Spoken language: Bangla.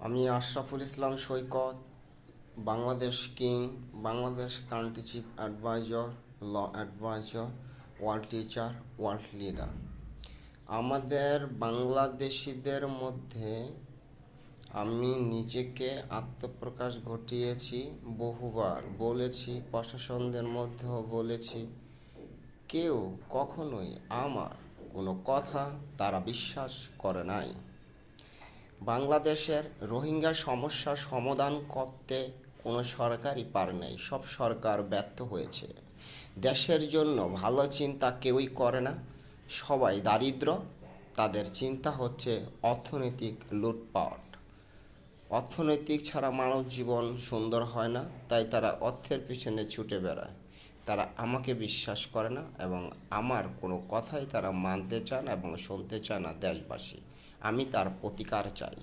আমি Ashraful Islam Saikat, Bangladesh king, Bangladesh country chief adviser, law adviser, world teacher, world leader. আমাদের বাংলাদেশিদের মধ্যে আমি নিজেকে আত্মপ্রকাশ ঘটিয়েছি, বহুবার বলেছি, প্রশাসনদের মধ্যেও বলেছি। কেউ কখনোই আমার কোনো কথা তারা বিশ্বাস করে নাই। বাংলাদেশের রোহিঙ্গা সমস্যা সমাধান করতে কোনো সরকারই পারে নাই, সব সরকার ব্যর্থ হয়েছে। দেশের জন্য ভালো চিন্তা কেউই করে না, সবাই দারিদ্র। তাদের চিন্তা হচ্ছে অর্থনৈতিক লুটপাট। অর্থনৈতিক ছাড়া মানব জীবন সুন্দর হয় না, তাই তারা অর্থের পিছনে ছুটে বেড়ায়। তারা আমাকে বিশ্বাস করে না এবং আমার কোনো কথাই তারা মানতে চায় না এবং শুনতে চায় না দেশবাসী। আমি তার প্রতিকার চাই।